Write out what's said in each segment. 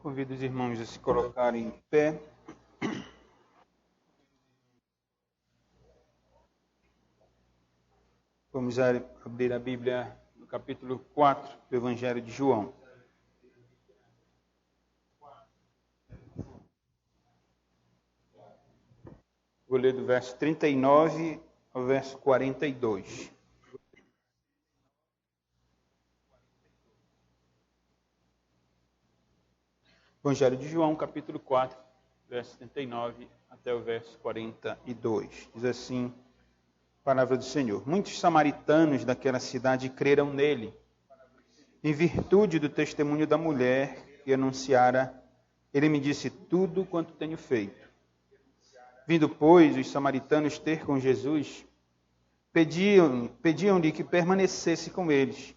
Convido os irmãos a se colocarem em pé. Vamos abrir a Bíblia no capítulo 4 do Evangelho de João. Vou ler do verso 39 ao verso 42. Evangelho de João, capítulo 4, verso 39 até o verso 42. Diz assim: Palavra do Senhor. Muitos samaritanos daquela cidade creram nele, em virtude do testemunho da mulher que anunciara: ele me disse tudo quanto tenho feito. Vindo, pois, os samaritanos ter com Jesus, pediam-lhe que permanecesse com eles,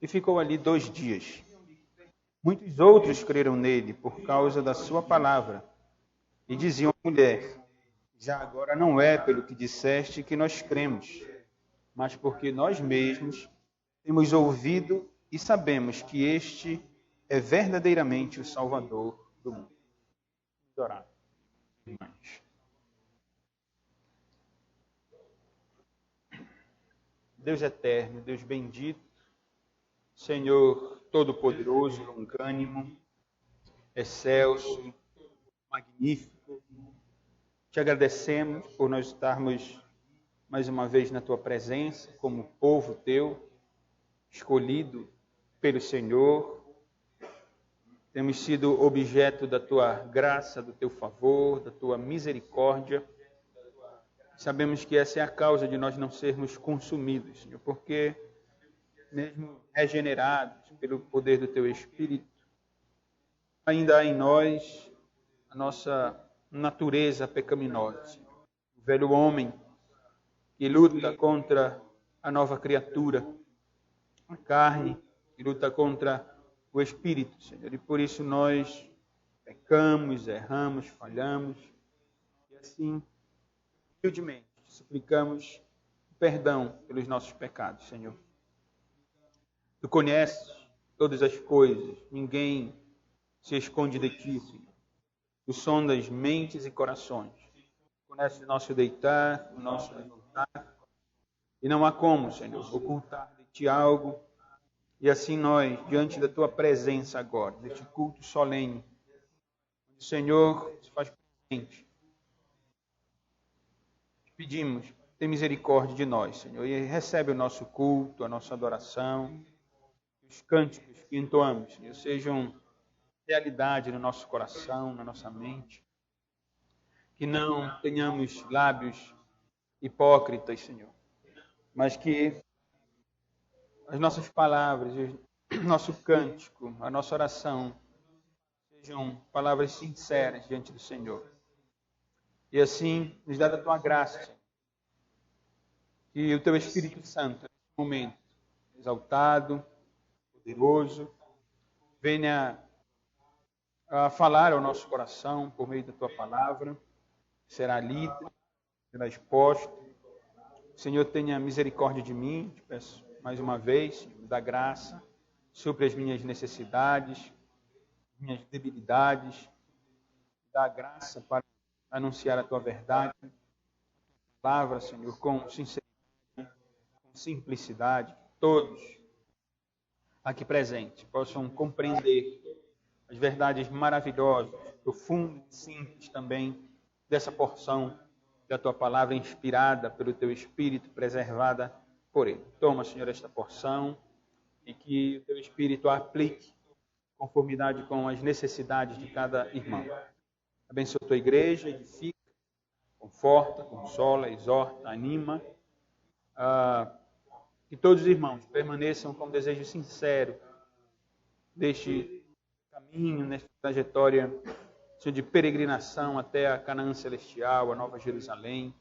e ficou ali 2 dias. Muitos outros creram nele por causa da sua palavra, e diziam à mulher: já agora não é pelo que disseste que nós cremos, mas porque nós mesmos temos ouvido e sabemos que este é verdadeiramente o Salvador do mundo. Vamos orar. Deus eterno, Deus bendito, Senhor todo-poderoso, longânimo, excelso, magnífico, te agradecemos por nós estarmos mais uma vez na tua presença, como povo teu, escolhido pelo Senhor. Temos sido objeto da tua graça, do teu favor, da tua misericórdia. Sabemos que essa é a causa de nós não sermos consumidos, Senhor, porque mesmo regenerados pelo poder do teu Espírito, ainda há em nós a nossa natureza pecaminosa, Senhor. O velho homem que luta contra a nova criatura, a carne que luta contra o Espírito, Senhor. E por isso nós pecamos, erramos, falhamos, e assim, humildemente, suplicamos perdão pelos nossos pecados, Senhor. Tu conheces todas as coisas, ninguém se esconde de ti, Senhor. Tu sondas mentes e corações. Tu conheces o nosso deitar, o nosso levantar, e não há como, Senhor, ocultar de ti algo. E assim nós, diante da tua presença agora, deste culto solene, onde o Senhor se faz presente, te pedimos, tem misericórdia de nós, Senhor, e recebe o nosso culto, a nossa adoração, os cânticos que entoamos, Senhor, sejam realidade no nosso coração, na nossa mente, que não tenhamos lábios hipócritas, Senhor, mas que as nossas palavras, o nosso cântico, a nossa oração sejam palavras sinceras diante do Senhor. E assim, nos dá da tua graça, Senhor. Que o teu Espírito Santo, nesse momento, exaltado, poderoso, venha a falar ao nosso coração por meio da tua palavra, será lida, será exposto. O Senhor tenha misericórdia de mim, te peço mais uma vez, dá graça, supre as minhas necessidades, minhas debilidades, dá graça para anunciar a tua verdade, a palavra, Senhor, com sinceridade, com simplicidade, que todos aqui presentes possam compreender as verdades maravilhosas, profundas e simples também dessa porção da tua palavra inspirada pelo teu Espírito, preservada por ele. Toma, Senhor, esta porção e que o teu Espírito a aplique em conformidade com as necessidades de cada irmão. Abençoa a tua igreja, edifica, conforta, consola, exorta, anima. Que todos os irmãos permaneçam com um desejo sincero deste caminho, nesta trajetória de peregrinação até a Canaã Celestial, a Nova Jerusalém.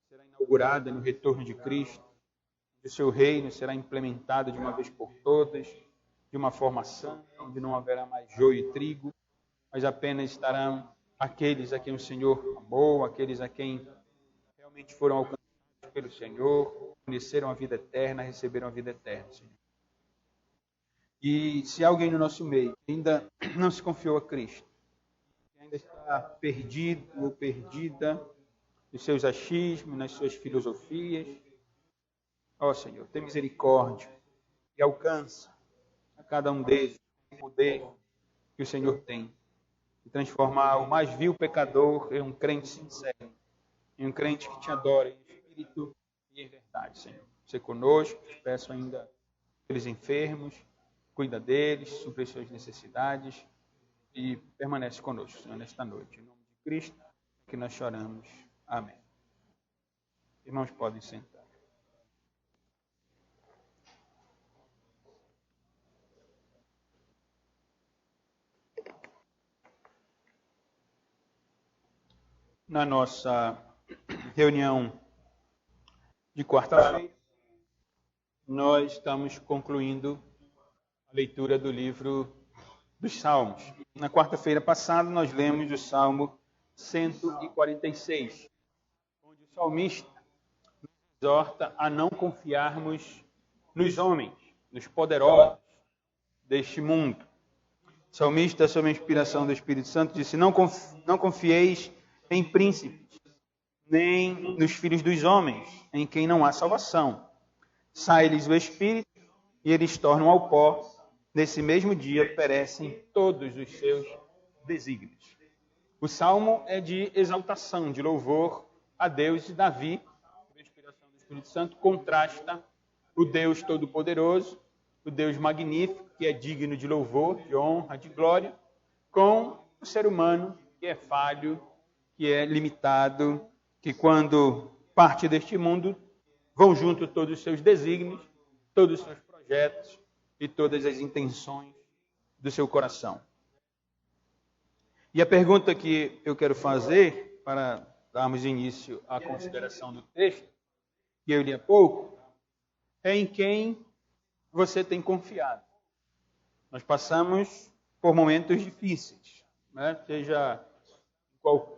Será inaugurada no retorno de Cristo. O seu reino será implementado de uma vez por todas, de uma forma santa, onde não haverá mais joio e trigo, mas apenas estarão aqueles a quem o Senhor amou, aqueles a quem realmente foram alcançados pelo Senhor, conheceram a vida eterna, receberam a vida eterna, Senhor. E se há alguém no nosso meio que ainda não se confiou a Cristo, que ainda está perdido ou perdida nos seus achismos, nas suas filosofias, ó Senhor, tem misericórdia e alcança a cada um deles o poder que o Senhor tem de transformar o mais vil pecador em um crente sincero, em um crente que te adora em espírito e em verdade, Senhor. Você conosco, te peço ainda pelos enfermos, cuida deles, supre suas necessidades e permanece conosco, Senhor, nesta noite. Em nome de Cristo, que nós choramos. Amém. Irmãos, podem sentar. Na nossa reunião de quarta-feira, nós estamos concluindo a leitura do livro dos Salmos. Na quarta-feira passada, nós lemos o Salmo 146, onde o salmista nos exorta a não confiarmos nos homens, nos poderosos deste mundo. O salmista, sob a inspiração do Espírito Santo, disse: não confieis em príncipes, nem nos filhos dos homens, em quem não há salvação. Sai-lhes o Espírito, e eles tornam ao pó. Nesse mesmo dia perecem todos os seus desígnios. O salmo é de exaltação, de louvor a Deus, e Davi, sob a inspiração do Espírito Santo, contrasta o Deus Todo-Poderoso, o Deus magnífico, que é digno de louvor, de honra, de glória, com o ser humano, que é falho, que é limitado, que quando parte deste mundo, vão junto todos os seus desígnios, todos os seus projetos e todas as intenções do seu coração. E a pergunta que eu quero fazer, para darmos início à consideração do texto, que eu li há pouco, é em quem você tem confiado. Nós passamos por momentos difíceis, né? Seja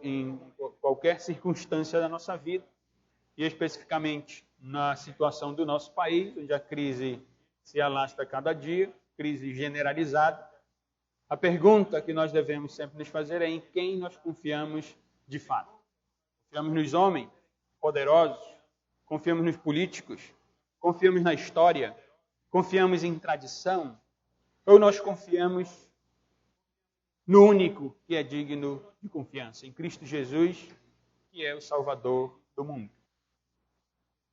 em qualquer circunstância da nossa vida, e especificamente na situação do nosso país, onde a crise se alastra a cada dia, crise generalizada. A pergunta que nós devemos sempre nos fazer é em quem nós confiamos de fato. Confiamos nos homens poderosos, confiamos nos políticos, confiamos na história, confiamos em tradição, ou nós confiamos no único que é digno de confiança, em Cristo Jesus, que é o Salvador do mundo?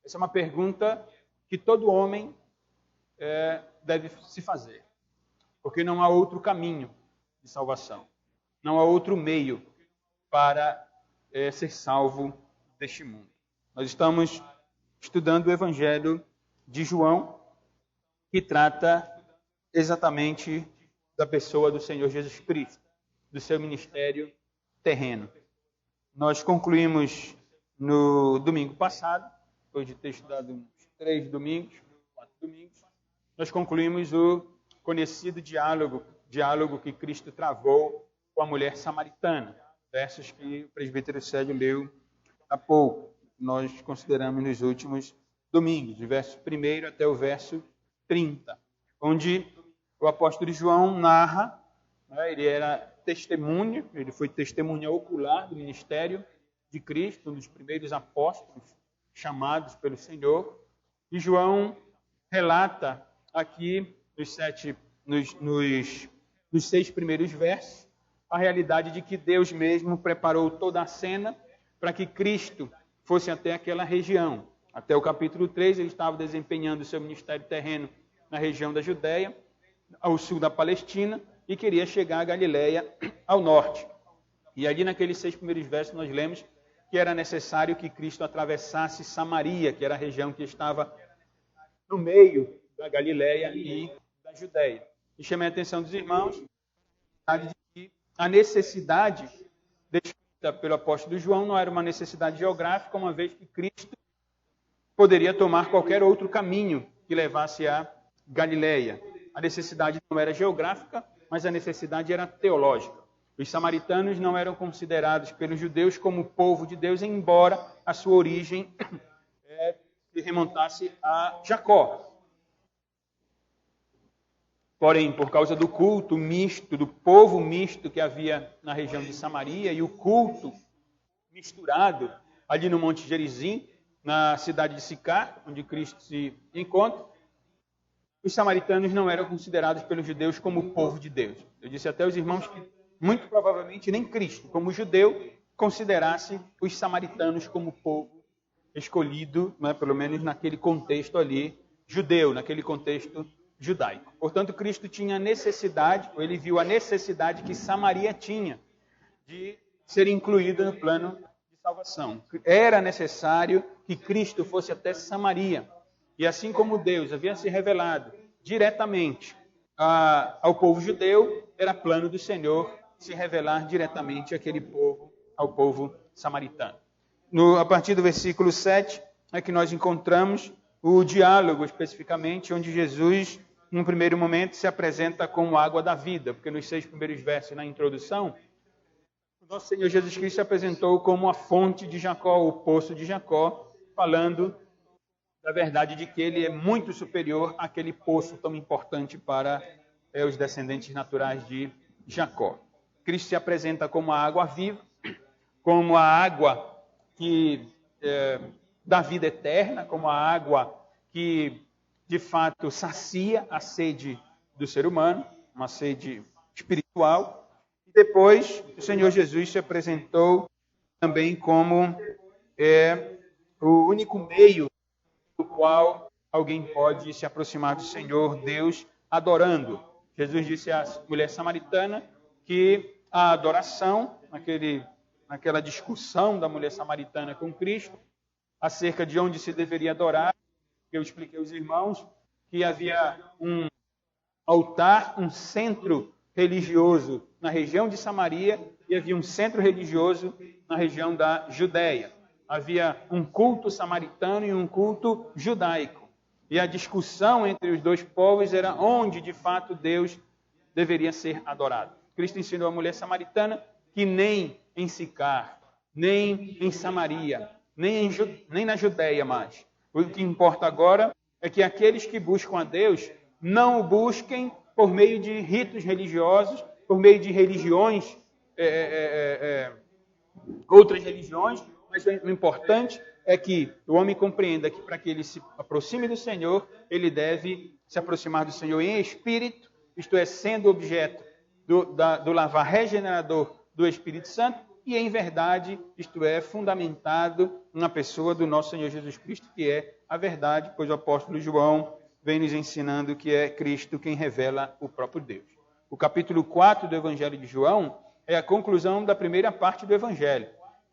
Essa é uma pergunta que todo homem deve se fazer, porque não há outro caminho de salvação, não há outro meio para ser salvo deste mundo. Nós estamos estudando o Evangelho de João, que trata exatamente da pessoa do Senhor Jesus Cristo, do seu ministério terreno. Nós concluímos no domingo passado, depois de ter estudado uns 4 domingos, nós concluímos o conhecido diálogo que Cristo travou com a mulher samaritana, versos que o presbítero Sérgio leu há pouco. Nós consideramos nos últimos domingos, do verso 1 até o verso 30, onde o apóstolo João narra, ele era testemunha, ele foi testemunha ocular do ministério de Cristo, um dos primeiros apóstolos chamados pelo Senhor, e João relata aqui nos 6 primeiros versos a realidade de que Deus mesmo preparou toda a cena para que Cristo fosse até aquela região. Até o capítulo 3, ele estava desempenhando o seu ministério terreno na região da Judéia, ao sul da Palestina, e queria chegar à Galiléia, ao norte. E ali naqueles 6 primeiros versos nós lemos que era necessário que Cristo atravessasse Samaria, que era a região que estava no meio da Galiléia e da Judéia. E chamei a atenção dos irmãos de que a necessidade descrita pelo apóstolo João não era uma necessidade geográfica, uma vez que Cristo poderia tomar qualquer outro caminho que levasse à Galiléia. A necessidade não era geográfica, mas a necessidade era teológica. Os samaritanos não eram considerados pelos judeus como povo de Deus, embora a sua origem se remontasse a Jacó. Porém, por causa do culto misto, do povo misto que havia na região de Samaria e o culto misturado ali no Monte Gerizim, na cidade de Sicar, onde Cristo se encontra, os samaritanos não eram considerados pelos judeus como o povo de Deus. Eu disse até aos irmãos que, muito provavelmente, nem Cristo, como judeu, considerasse os samaritanos como povo escolhido, né, pelo menos naquele contexto ali, judeu, naquele contexto judaico. Portanto, Cristo tinha necessidade, ou ele viu a necessidade que Samaria tinha de ser incluída no plano de salvação. Era necessário que Cristo fosse até Samaria. E assim como Deus havia se revelado diretamente ao povo judeu, era plano do Senhor se revelar diretamente àquele povo, ao povo samaritano. A partir do versículo 7 é que nós encontramos o diálogo especificamente, onde Jesus, num primeiro momento, se apresenta como água da vida, porque nos 6 primeiros versos, na introdução, o nosso Senhor Jesus Cristo se apresentou como a fonte de Jacó, o poço de Jacó, falando da verdade de que ele é muito superior àquele poço tão importante para os descendentes naturais de Jacó. Cristo se apresenta como a água viva, como a água que da vida eterna, como a água que, de fato, sacia a sede do ser humano, uma sede espiritual. E depois, o Senhor Jesus se apresentou também como o único meio do qual alguém pode se aproximar do Senhor Deus adorando. Jesus disse à mulher samaritana que a adoração, naquela discussão da mulher samaritana com Cristo, acerca de onde se deveria adorar, eu expliquei aos irmãos que havia um altar, um centro religioso na região de Samaria e havia um centro religioso na região da Judéia. Havia um culto samaritano e um culto judaico. E a discussão entre os dois povos era onde, de fato, Deus deveria ser adorado. Cristo ensinou a mulher samaritana que nem em Sicar, nem em Samaria, nem na Judéia mais. O que importa agora é que aqueles que buscam a Deus não o busquem por meio de ritos religiosos, por meio de religiões, outras religiões, mas o importante é que o homem compreenda que para que ele se aproxime do Senhor, ele deve se aproximar do Senhor em espírito, isto é, sendo objeto do lavar regenerador do Espírito Santo, e em verdade, isto é, fundamentado na pessoa do nosso Senhor Jesus Cristo, que é a verdade, pois o apóstolo João vem nos ensinando que é Cristo quem revela o próprio Deus. O capítulo 4 do Evangelho de João é a conclusão da primeira parte do Evangelho.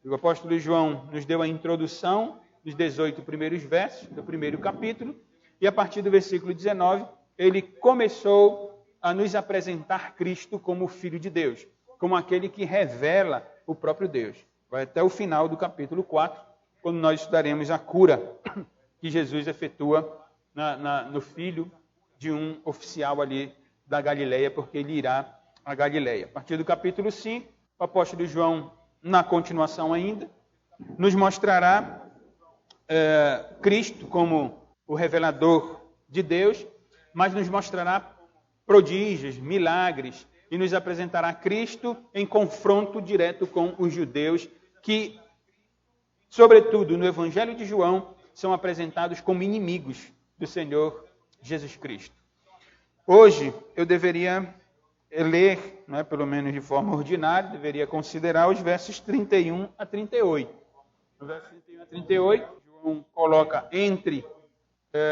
O apóstolo João nos deu a introdução dos 18 primeiros versos do primeiro capítulo, e a partir do versículo 19, ele começou a nos apresentar Cristo como o Filho de Deus, como aquele que revela o próprio Deus. Vai até o final do capítulo 4, quando nós estudaremos a cura que Jesus efetua no filho de um oficial ali da Galileia, porque ele irá a Galileia. A partir do capítulo 5, o apóstolo João, na continuação ainda, nos mostrará Cristo como o revelador de Deus, mas nos mostrará prodígios, milagres, e nos apresentará Cristo em confronto direto com os judeus, que, sobretudo no Evangelho de João, são apresentados como inimigos do Senhor Jesus Cristo. Hoje, eu deveria ler, pelo menos de forma ordinária, deveria considerar os versos 31 a 38. No verso 31 a 38, João coloca entre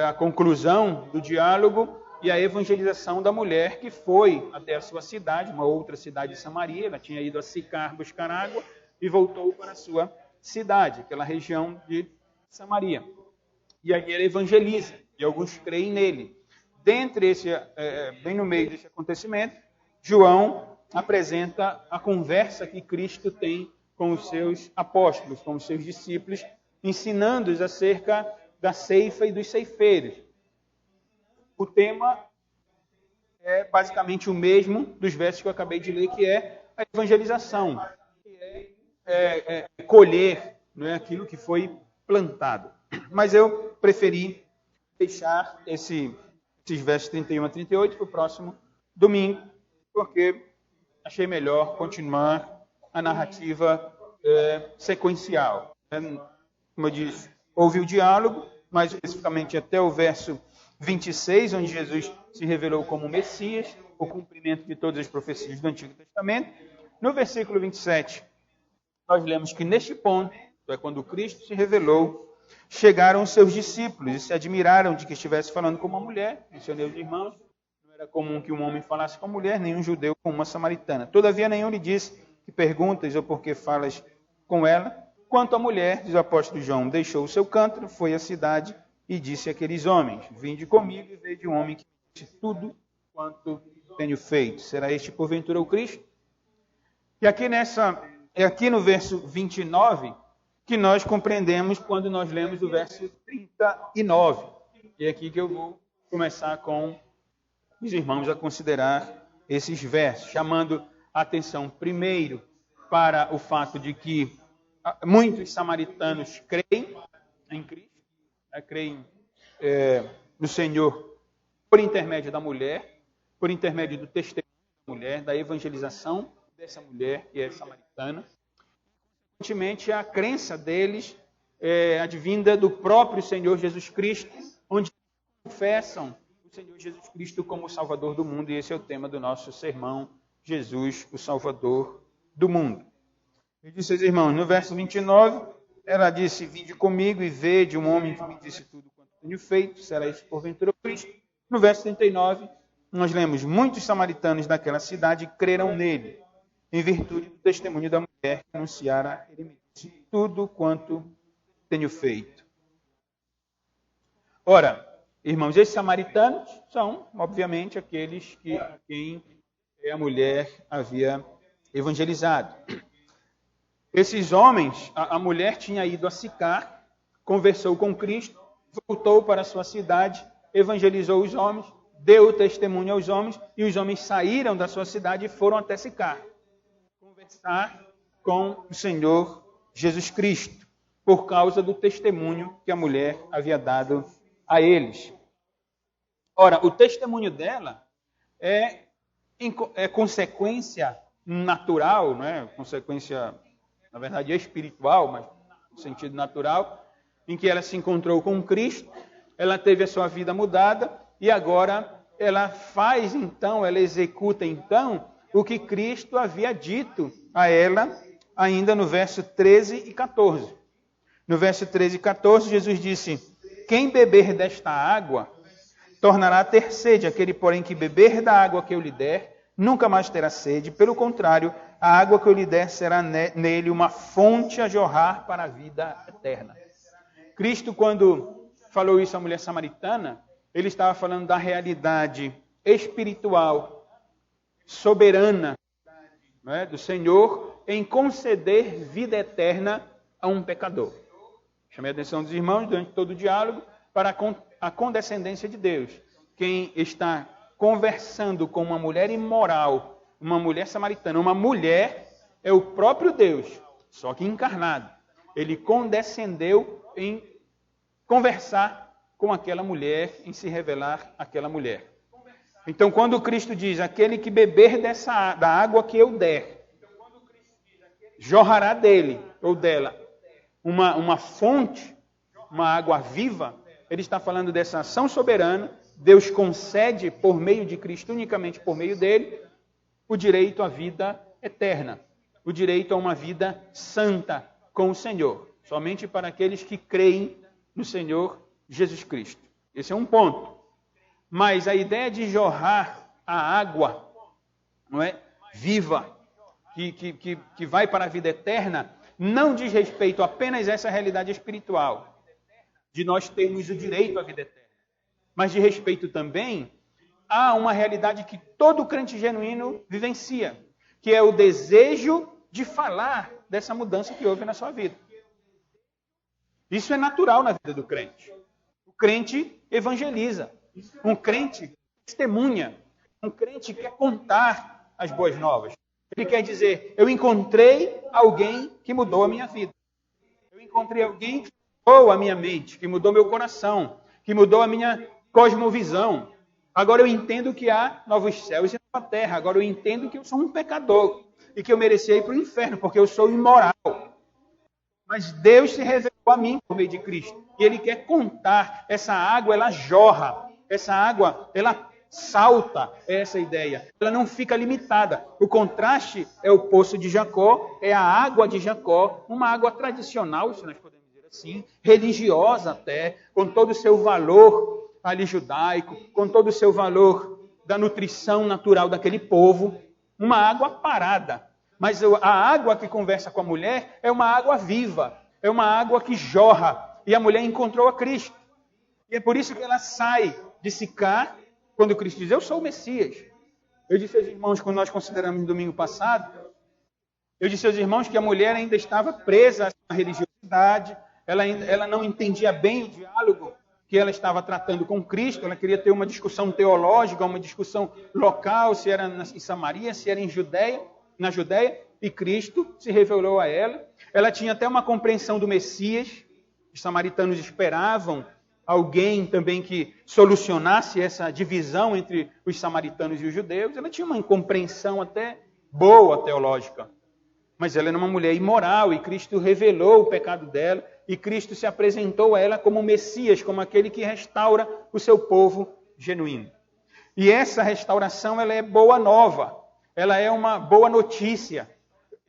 a conclusão do diálogo e a evangelização da mulher que foi até a sua cidade, uma outra cidade de Samaria. Ela tinha ido a Sicar buscar água e voltou para a sua cidade, aquela região de Samaria. E aí ele evangeliza, e alguns creem nele. Bem no meio desse acontecimento, João apresenta a conversa que Cristo tem com os seus apóstolos, com os seus discípulos, ensinando-os acerca da ceifa e dos ceifeiros. O tema é basicamente o mesmo dos versos que eu acabei de ler, que é a evangelização, que é colher aquilo que foi plantado. Mas eu preferi deixar esses versos 31 a 38 para o próximo domingo, porque achei melhor continuar a narrativa sequencial. Como eu disse, houve o diálogo, mais especificamente até o verso 26, onde Jesus se revelou como Messias, o cumprimento de todas as profecias do Antigo Testamento. No versículo 27, nós lemos que neste ponto, quando Cristo se revelou, chegaram os seus discípulos e se admiraram de que estivesse falando com uma mulher. Mencionei os irmãos, não era comum que um homem falasse com uma mulher, nem um judeu com uma samaritana. Todavia, nenhum lhe disse: que perguntas ou por que falas com ela? Quanto à mulher, diz o apóstolo João, deixou o seu cântaro, foi à cidade e disse àqueles homens: vinde comigo e vede um homem que disse tudo quanto tenho feito. Será este porventura o Cristo? E aqui no verso 29 que nós compreendemos quando nós lemos o verso 39. E é aqui que eu vou começar com os irmãos a considerar esses versos, chamando a atenção primeiro para o fato de que muitos samaritanos creem em Cristo, creem no Senhor por intermédio da mulher, por intermédio do testemunho da mulher, da evangelização dessa mulher que é samaritana. Consequentemente, a crença deles é advinda do próprio Senhor Jesus Cristo, onde confessam o Senhor Jesus Cristo como o Salvador do mundo, e esse é o tema do nosso sermão, Jesus, o Salvador do mundo. E disse aos irmãos, no verso 29, ela disse: vinde comigo e vede um homem que me disse tudo quanto tenho feito, será este porventura Cristo. No verso 39, nós lemos: muitos samaritanos daquela cidade creram nele, em virtude do testemunho da mulher que anunciara, ele me disse tudo quanto tenho feito. Ora, irmãos, esses samaritanos são, obviamente, aqueles a quem a mulher havia evangelizado. Esses homens, a mulher tinha ido a Sicar, conversou com Cristo, voltou para a sua cidade, evangelizou os homens, deu o testemunho aos homens, e os homens saíram da sua cidade e foram até Sicar conversar com o Senhor Jesus Cristo, por causa do testemunho que a mulher havia dado a eles. Ora, o testemunho dela é consequência natural, né? Consequência, na verdade, espiritual, mas no sentido natural, em que ela se encontrou com Cristo, ela teve a sua vida mudada e agora ela executa então o que Cristo havia dito a ela ainda no verso 13 e 14. No verso 13 e 14, Jesus disse: quem beber desta água tornará a ter sede, aquele, porém, que beber da água que eu lhe der, nunca mais terá sede. Pelo contrário, a água que eu lhe der será nele uma fonte a jorrar para a vida eterna. Cristo, quando falou isso à mulher samaritana, ele estava falando da realidade espiritual, soberana, né, do Senhor em conceder vida eterna a um pecador. Chamei a atenção dos irmãos durante todo o diálogo para a condescendência de Deus. Quem está conversando com uma mulher imoral, uma mulher samaritana, uma mulher, é o próprio Deus, só que encarnado. Ele condescendeu em conversar com aquela mulher, em se revelar àquela mulher. Então, quando Cristo diz, aquele que beber da água que eu der, jorrará dele ou dela uma fonte, uma água viva, ele está falando dessa ação soberana. Deus concede por meio de Cristo, unicamente por meio dele, o direito à vida eterna, o direito a uma vida santa com o Senhor, somente para aqueles que creem no Senhor Jesus Cristo. Esse é um ponto. Mas a ideia de jorrar a água, não é, viva, que vai para a vida eterna, não diz respeito apenas a essa realidade espiritual, de nós termos o direito à vida eterna, mas diz respeito também a uma realidade que todo crente genuíno vivencia, que é o desejo de falar dessa mudança que houve na sua vida. Isso é natural na vida do crente. O crente evangeliza. Um crente testemunha, um crente quer contar as boas novas. Ele quer dizer, eu encontrei alguém que mudou a minha vida. Eu encontrei alguém que mudou a minha mente, que mudou meu coração, que mudou a minha cosmovisão. Agora eu entendo que há novos céus e a terra. Agora eu entendo que eu sou um pecador e que eu merecia ir para o inferno, porque eu sou imoral. Mas Deus se revelou a mim por meio de Cristo. E Ele quer contar. Essa água, ela jorra. Essa água, ela salta. É essa a ideia. Ela não fica limitada. O contraste é o poço de Jacó, é a água de Jacó, uma água tradicional, se nós podemos dizer assim, religiosa até, com todo o seu valor ali judaico, com todo o seu valor da nutrição natural daquele povo. Uma água parada. Mas a água que conversa com a mulher é uma água viva, é uma água que jorra. E a mulher encontrou a Cristo. E é por isso que ela sai de Sicar, quando Cristo diz, eu sou o Messias. Eu disse aos irmãos, quando nós consideramos no domingo passado, eu disse aos irmãos que a mulher ainda estava presa à religiosidade, ela não entendia bem o diálogo que ela estava tratando com Cristo, ela queria ter uma discussão teológica, uma discussão local, se era em Samaria, se era na Judéia, e Cristo se revelou a ela. Ela tinha até uma compreensão do Messias. Os samaritanos esperavam alguém também que solucionasse essa divisão entre os samaritanos e os judeus. Ela tinha uma compreensão até boa teológica. Mas ela era uma mulher imoral e Cristo revelou o pecado dela e Cristo se apresentou a ela como Messias, como aquele que restaura o seu povo genuíno. E essa restauração, ela é boa nova. Ela é uma boa notícia.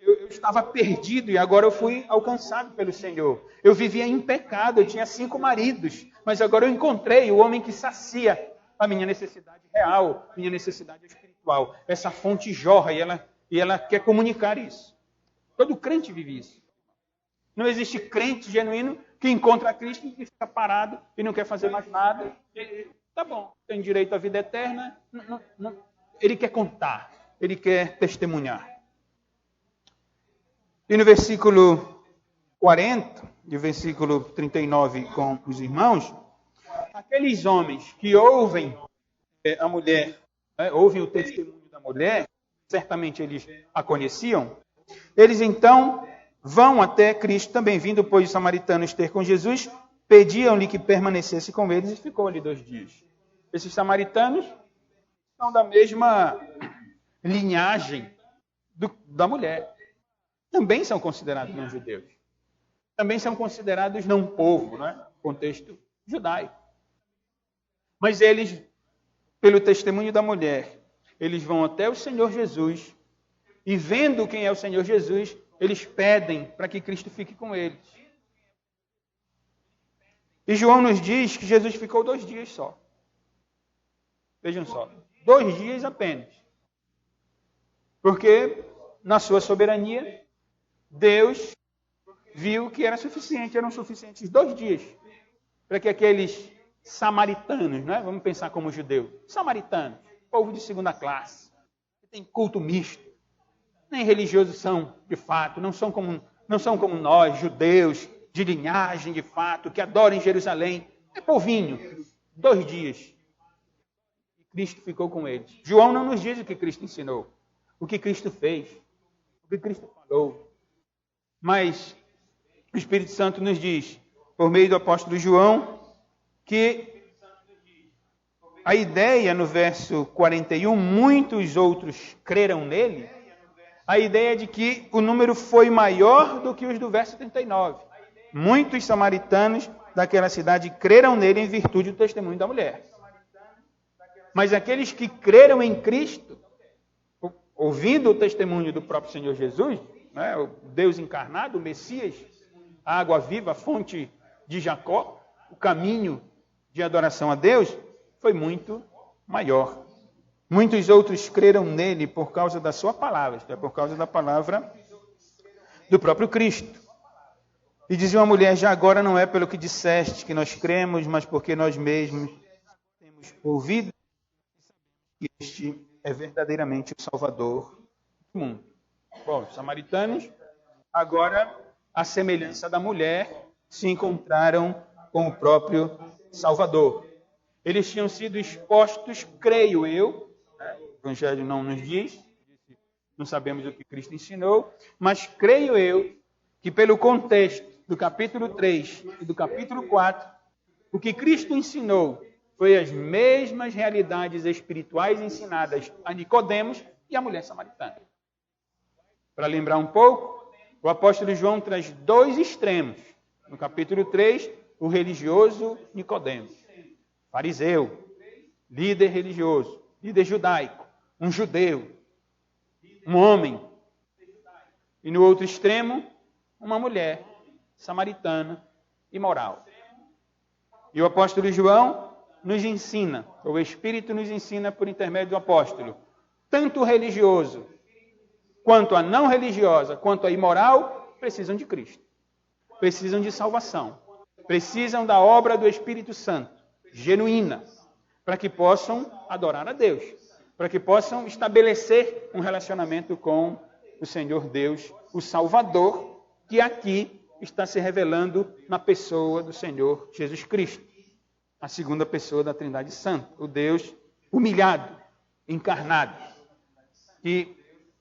Eu estava perdido e agora eu fui alcançado pelo Senhor. Eu vivia em pecado, eu tinha 5 maridos, mas agora eu encontrei o homem que sacia a minha necessidade real, minha necessidade espiritual. Essa fonte jorra e ela quer comunicar isso. Todo crente vive isso. Não existe crente genuíno que encontra Cristo e fica parado e não quer fazer mais nada. Tá bom, tem direito à vida eterna. Não. Ele quer contar. Ele quer testemunhar. E no versículo 40, e o versículo 39 com os irmãos, aqueles homens que ouvem a mulher, ouvem o testemunho da mulher, certamente eles a conheciam, eles então vão até Cristo, também vindo, pois os samaritanos ter com Jesus, pediam-lhe que permanecesse com eles e ficou ali 2 dias. Esses samaritanos são da mesma linhagem da mulher. Também são considerados não judeus. Também são considerados não povo, né? Contexto judaico. Mas eles, pelo testemunho da mulher, eles vão até o Senhor Jesus e vendo quem é o Senhor Jesus, eles pedem para que Cristo fique com eles. E João nos diz que Jesus ficou 2 dias só. Vejam só, 2 dias apenas. Porque, na sua soberania, Deus viu que eram suficientes 2 dias para que aqueles samaritanos, né? Vamos pensar como judeu, samaritanos, povo de 2ª classe, que tem culto misto, nem religiosos são, de fato, não são como nós, judeus, de linhagem, de fato, que adoram em Jerusalém. É povinho, 2 dias. E Cristo ficou com eles. João não nos diz o que Cristo ensinou, o que Cristo fez, o que Cristo falou. Mas o Espírito Santo nos diz, por meio do apóstolo João, que a ideia no verso 41, muitos outros creram nele, a ideia de que o número foi maior do que os do verso 39. Muitos samaritanos daquela cidade creram nele em virtude do testemunho da mulher. Mas aqueles que creram em Cristo, ouvindo o testemunho do próprio Senhor Jesus, né, o Deus encarnado, o Messias, a água viva, a fonte de Jacó, o caminho de adoração a Deus, foi muito maior. Muitos outros creram nele por causa da sua palavra, isto é, por causa da palavra do próprio Cristo. E dizia uma mulher, já agora não é pelo que disseste que nós cremos, mas porque nós mesmos temos ouvido que este é verdadeiramente o Salvador do mundo. Bom, os samaritanos, agora, à semelhança da mulher, se encontraram com o próprio Salvador. Eles tinham sido expostos, creio eu, o Evangelho não nos diz, não sabemos o que Cristo ensinou, mas creio eu que pelo contexto do capítulo 3 e do capítulo 4, o que Cristo ensinou Foi as mesmas realidades espirituais ensinadas a Nicodemos e a mulher samaritana. Para lembrar um pouco, o apóstolo João traz dois extremos. No capítulo 3, o religioso Nicodemos, fariseu, líder religioso, líder judaico, um judeu, um homem. E no outro extremo, uma mulher samaritana, imoral. E o apóstolo João nos ensina, o Espírito nos ensina por intermédio do apóstolo, tanto o religioso, quanto a não religiosa, quanto a imoral, precisam de Cristo. Precisam de salvação. Precisam da obra do Espírito Santo, genuína, para que possam adorar a Deus, para que possam estabelecer um relacionamento com o Senhor Deus, o Salvador, que aqui está se revelando na pessoa do Senhor Jesus Cristo, a segunda pessoa da Trindade Santa, o Deus humilhado, encarnado, que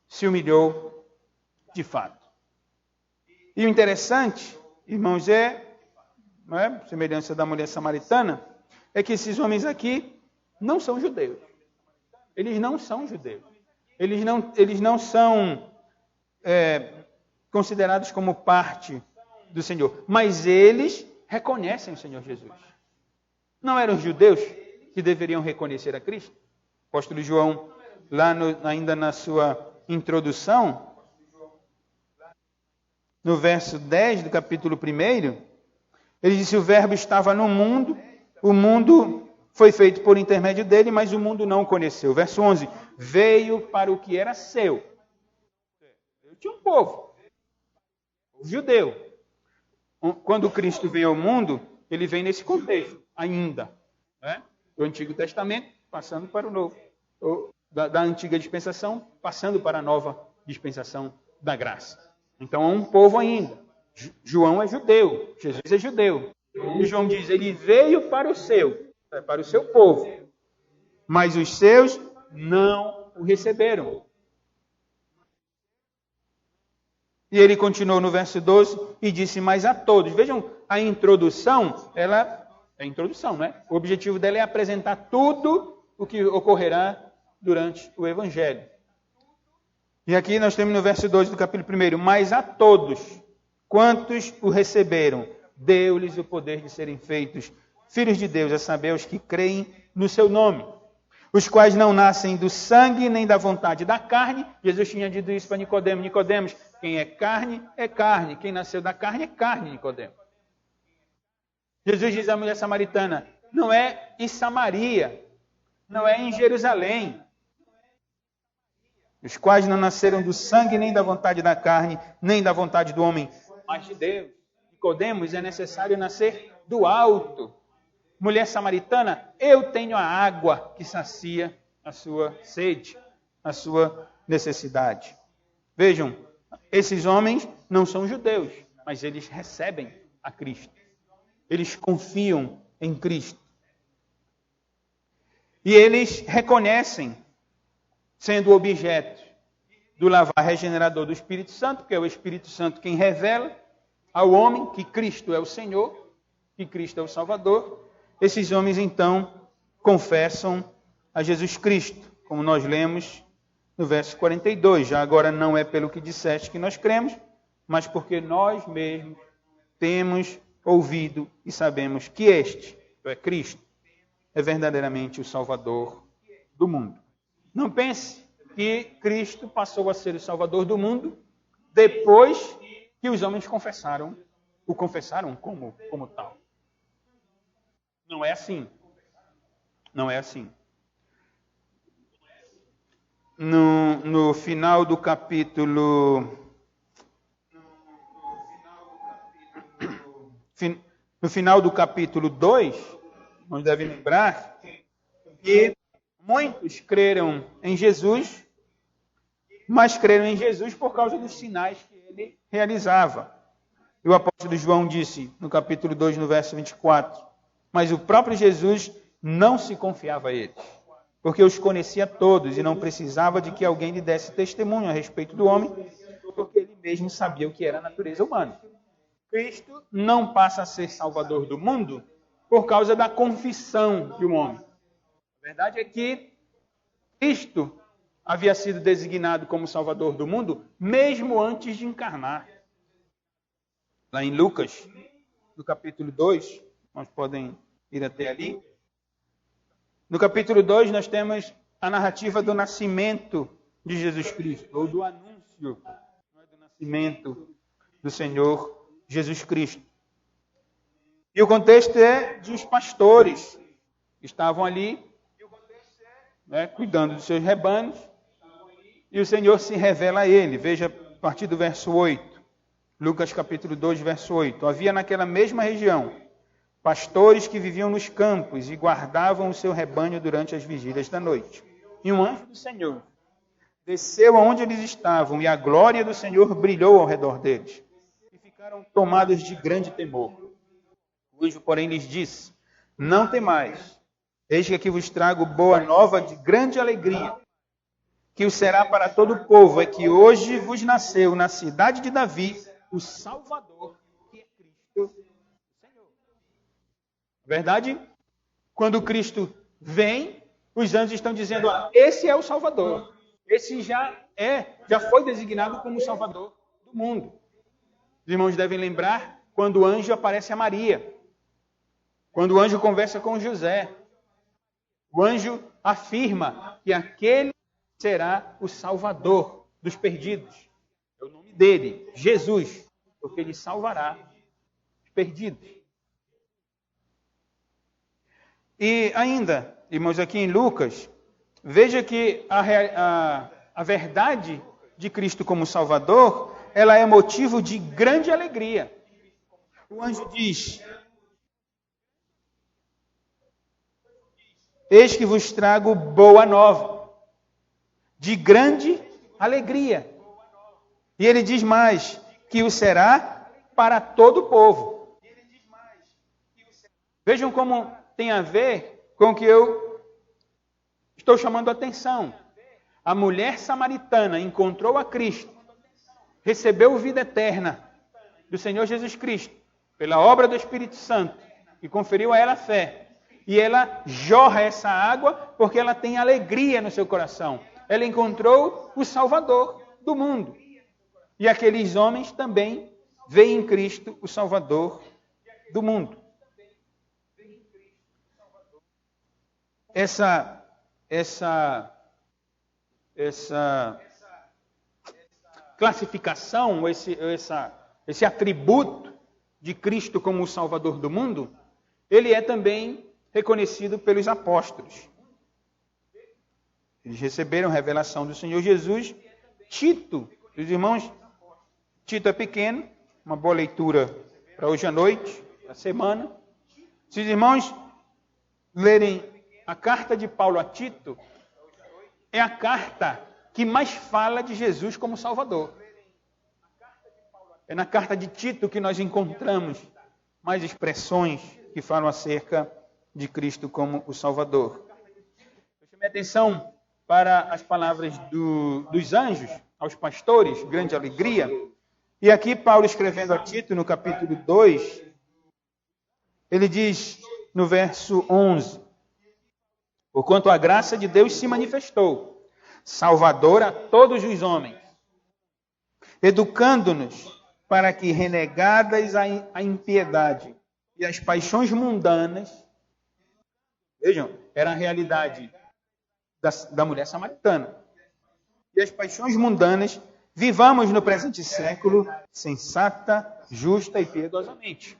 se humilhou de fato. E o interessante, irmãos, semelhança da mulher samaritana, é que esses homens aqui não são judeus. Eles não são judeus. Eles não são considerados como parte do Senhor. Mas eles reconhecem o Senhor Jesus. Não eram os judeus que deveriam reconhecer a Cristo? O apóstolo João, ainda na sua introdução, no verso 10 do capítulo 1, ele disse: o verbo estava no mundo, o mundo foi feito por intermédio dele, mas o mundo não o conheceu. Verso 11, veio para o que era seu. Eu tinha um povo, o judeu. Quando Cristo veio ao mundo, ele vem nesse contexto, ainda. Né? Do Antigo Testamento, passando para o Novo. Da antiga dispensação, passando para a nova dispensação da graça. Então, é um povo ainda. João é judeu, Jesus é judeu. E João diz, ele veio para o seu povo. Mas os seus não o receberam. E ele continuou no verso 12 e disse, mas a todos. Vejam, a introdução, ela é a introdução, né? O objetivo dela é apresentar tudo o que ocorrerá durante o Evangelho. E aqui nós temos no verso 12 do capítulo 1, mas a todos, quantos o receberam, deu-lhes o poder de serem feitos filhos de Deus, a saber, os que creem no seu nome, os quais não nascem do sangue nem da vontade da carne. Jesus tinha dito isso para Nicodemos. Nicodemos, quem é carne, quem nasceu da carne é carne, Nicodemos. Jesus diz à mulher samaritana, não é em Samaria, não é em Jerusalém, os quais não nasceram do sangue, nem da vontade da carne, nem da vontade do homem, mas de Deus. Nicodemos, é necessário nascer do alto. Mulher samaritana, eu tenho a água que sacia a sua sede, a sua necessidade. Vejam, esses homens não são judeus, mas eles recebem a Cristo. Eles confiam em Cristo. E eles reconhecem, sendo objeto do lavar regenerador do Espírito Santo, que é o Espírito Santo quem revela ao homem que Cristo é o Senhor, que Cristo é o Salvador. Esses homens, então, confessam a Jesus Cristo, como nós lemos no verso 42. Já agora não é pelo que disseste que nós cremos, mas porque nós mesmos temos ouvido e sabemos que este, é Cristo, é verdadeiramente o Salvador do mundo. Não pense que Cristo passou a ser o Salvador do mundo depois que os homens o confessaram como tal. Não é assim. Não é assim. No final do capítulo... No final do capítulo 2, nós devemos lembrar que muitos creram em Jesus, mas creram em Jesus por causa dos sinais que ele realizava. E o apóstolo João disse, no capítulo 2, no verso 24, mas o próprio Jesus não se confiava a eles, porque os conhecia todos e não precisava de que alguém lhe desse testemunho a respeito do homem, porque ele mesmo sabia o que era a natureza humana. Cristo não passa a ser Salvador do mundo por causa da confissão de um homem. A verdade é que Cristo havia sido designado como Salvador do mundo mesmo antes de encarnar. Lá em Lucas, no capítulo 2, nós podem ir até ali. No capítulo 2, nós temos a narrativa do nascimento de Jesus Cristo, ou do anúncio do nascimento do Senhor Jesus Cristo. E o contexto é de os pastores que estavam ali, cuidando dos seus rebanhos, e o Senhor se revela a ele. Veja a partir do verso 8, Lucas capítulo 2, verso 8. Havia naquela mesma região pastores que viviam nos campos e guardavam o seu rebanho durante as vigílias da noite. E um anjo do Senhor desceu aonde eles estavam, e a glória do Senhor brilhou ao redor deles. E ficaram tomados de grande temor. O anjo, porém, lhes disse: não temais, eis que aqui vos trago boa nova de grande alegria, que o será para todo o povo, é que hoje vos nasceu na cidade de Davi o Salvador, que é Cristo Senhor. Verdade? Quando Cristo vem, os anjos estão dizendo: esse é o Salvador. Esse já foi designado como o Salvador do mundo. Os irmãos devem lembrar quando o anjo aparece a Maria. Quando o anjo conversa com José. O anjo afirma que aquele será o Salvador dos perdidos. É o nome dele, Jesus, porque ele salvará os perdidos. E ainda, irmãos, aqui em Lucas, veja que a verdade de Cristo como Salvador, ela é motivo de grande alegria. O anjo diz: eis que vos trago boa nova, de grande alegria. E ele diz mais, que o será para todo o povo. Vejam como tem a ver com o que eu estou chamando a atenção. A mulher samaritana encontrou a Cristo, recebeu vida eterna do Senhor Jesus Cristo, pela obra do Espírito Santo, e conferiu a ela fé. E ela jorra essa água porque ela tem alegria no seu coração. Ela encontrou o Salvador do mundo. E aqueles homens também veem em Cristo o Salvador do mundo. Essa classificação, esse atributo de Cristo como o Salvador do mundo, ele é também reconhecido pelos apóstolos. Eles receberam a revelação do Senhor Jesus. Tito, os irmãos, Tito é pequeno, uma boa leitura para hoje à noite, da semana. Se os irmãos lerem a carta de Paulo a Tito, é a carta que mais fala de Jesus como Salvador. É na carta de Tito que nós encontramos mais expressões que falam acerca de Cristo como o Salvador. Eu chamei a atenção para as palavras dos anjos aos pastores, grande alegria. E aqui Paulo, escrevendo a Tito, no capítulo 2, ele diz no verso 11: porquanto a graça de Deus se manifestou, salvadora a todos os homens, educando-nos para que, renegadas a impiedade e as paixões mundanas, vejam, era a realidade da mulher samaritana, e as paixões mundanas, vivamos no presente século sensata, justa e piedosamente,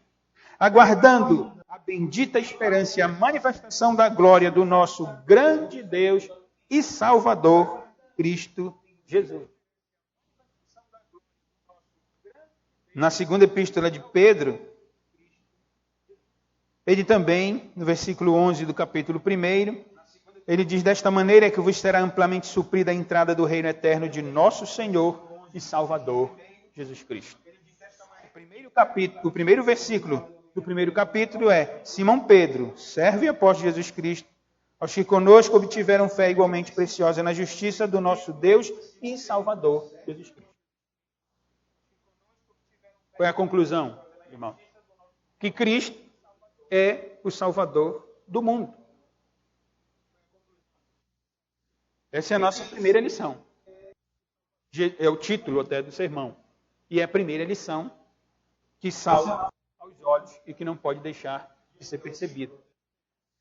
aguardando a bendita esperança e a manifestação da glória do nosso grande Deus e Salvador, Cristo Jesus. Na segunda epístola de Pedro, ele também, no versículo 11 do capítulo 1, ele diz: desta maneira é que vos será amplamente suprida a entrada do reino eterno de nosso Senhor e Salvador, Jesus Cristo. O primeiro versículo do primeiro capítulo é: Simão Pedro, servo e apóstolo de Jesus Cristo, aos que conosco obtiveram fé igualmente preciosa na justiça do nosso Deus e Salvador, Jesus Cristo. Qual é a conclusão, irmão? Que Cristo é o Salvador do mundo. Essa é a nossa primeira lição. É o título até do sermão. E é a primeira lição que salta aos olhos e que não pode deixar de ser percebida.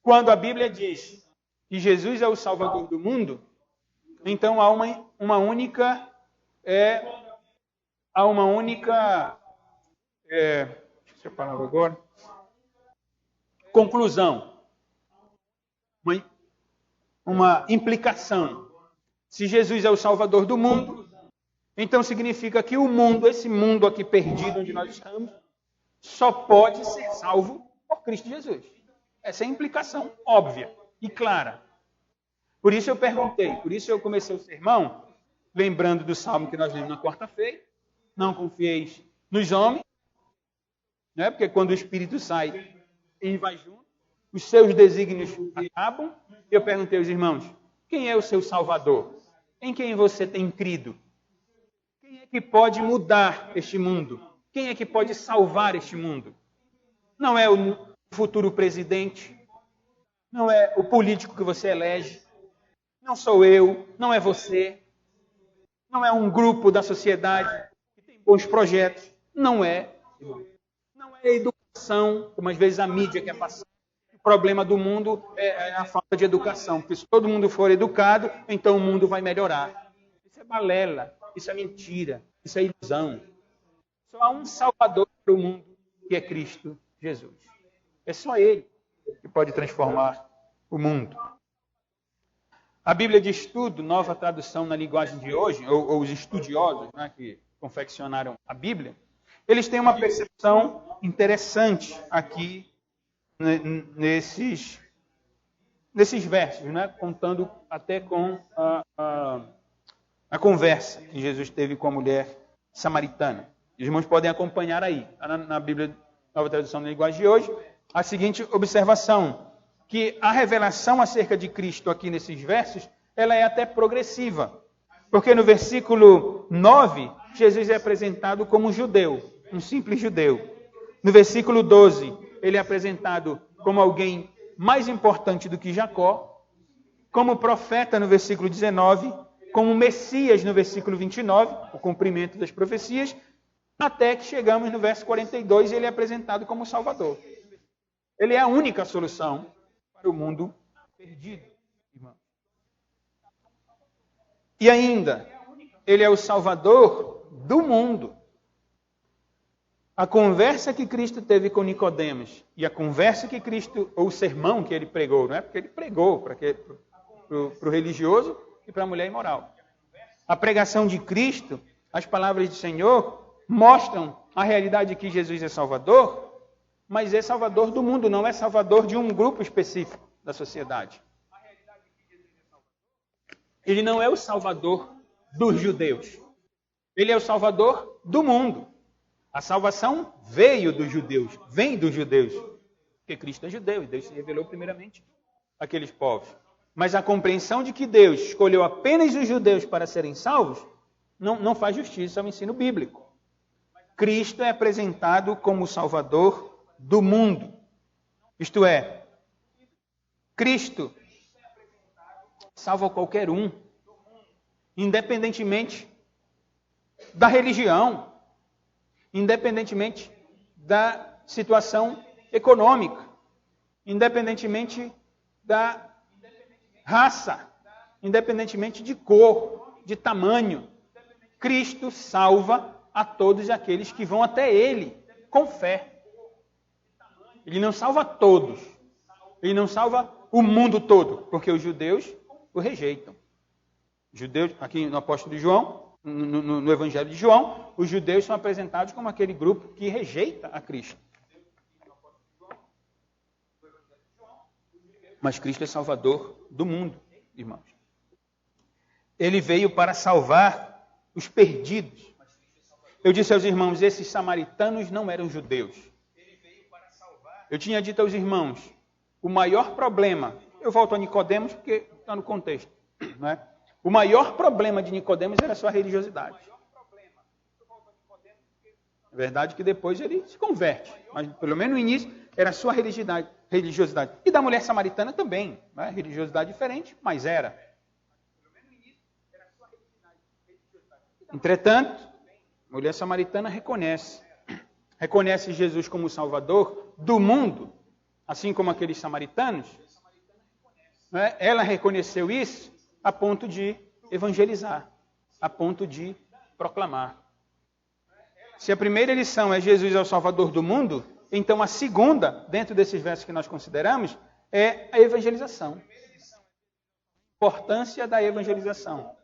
Quando a Bíblia diz que Jesus é o Salvador do mundo, então há uma única esqueci a palavra agora, conclusão, uma implicação. Se Jesus é o Salvador do mundo, então significa que o mundo, esse mundo aqui perdido onde nós estamos, só pode ser salvo por Cristo Jesus. Essa é a implicação óbvia e clara. Por isso eu perguntei, por isso eu comecei o sermão, lembrando do salmo que nós lemos na quarta-feira, não confieis nos homens, né? Porque quando o Espírito sai, ele vai junto, os seus desígnios acabam. Eu perguntei aos irmãos, quem é o seu Salvador? Em quem você tem crido? Quem é que pode mudar este mundo? Quem é que pode salvar este mundo? Não é o futuro presidente, não é o político que você elege, não sou eu, não é você, não é um grupo da sociedade que tem bons projetos, não é. Não é a educação, como às vezes a mídia quer passar. O problema do mundo é a falta de educação, porque se todo mundo for educado, então o mundo vai melhorar. Isso é balela, isso é mentira, isso é ilusão. Só há um Salvador para o mundo, que é Cristo Jesus. É só Ele que pode transformar o mundo. A Bíblia de Estudo, nova tradução na linguagem de hoje, ou os estudiosos, né, que confeccionaram a Bíblia, eles têm uma percepção interessante aqui nesses versos, né, contando até com a conversa que Jesus teve com a mulher samaritana. Os irmãos podem acompanhar aí, na Bíblia, nova tradução na linguagem de hoje, a seguinte observação, que a revelação acerca de Cristo aqui nesses versos, ela é até progressiva. Porque no versículo 9, Jesus é apresentado como judeu, um simples judeu. No versículo 12, ele é apresentado como alguém mais importante do que Jacó, como profeta no versículo 19, como Messias no versículo 29, o cumprimento das profecias, até que chegamos no verso 42 e ele é apresentado como Salvador. Ele é a única solução para o mundo perdido, irmão. E ainda, ele é o Salvador do mundo. A conversa que Cristo teve com Nicodemos e a conversa que Cristo, ou o sermão que ele pregou, não é porque ele pregou para o religioso e para a mulher imoral. A pregação de Cristo, as palavras do Senhor, mostram a realidade de que Jesus é Salvador, mas é Salvador do mundo, não é Salvador de um grupo específico da sociedade. Ele não é o Salvador dos judeus. Ele é o Salvador do mundo. A salvação veio dos judeus, vem dos judeus, porque Cristo é judeu e Deus se revelou primeiramente àqueles povos. Mas a compreensão de que Deus escolheu apenas os judeus para serem salvos não faz justiça ao ensino bíblico. Cristo é apresentado como o Salvador do mundo. Isto é, Cristo salva qualquer um, independentemente da religião, independentemente da situação econômica, independentemente da raça, independentemente de cor, de tamanho. Cristo salva a todos aqueles que vão até Ele com fé. Ele não salva todos. Ele não salva o mundo todo, porque os judeus o rejeitam. Os judeus, aqui no apóstolo de João, no Evangelho de João, os judeus são apresentados como aquele grupo que rejeita a Cristo. Mas Cristo é Salvador do mundo, irmãos. Ele veio para salvar os perdidos. Eu disse aos irmãos, esses samaritanos não eram judeus. Eu tinha dito aos irmãos, o maior problema, eu volto a Nicodemos porque está no contexto, não é? O maior problema de Nicodemos era a sua religiosidade. É verdade que depois ele se converte, mas pelo menos no início era a sua religiosidade. E da mulher samaritana também, né? Religiosidade diferente, mas era. Entretanto, a mulher samaritana reconhece Jesus como Salvador do mundo, assim como aqueles samaritanos. Né? Ela reconheceu isso a ponto de evangelizar, a ponto de proclamar. Se a primeira lição é Jesus é o Salvador do mundo, então a segunda, dentro desses versos que nós consideramos, é a evangelização. A importância da evangelização.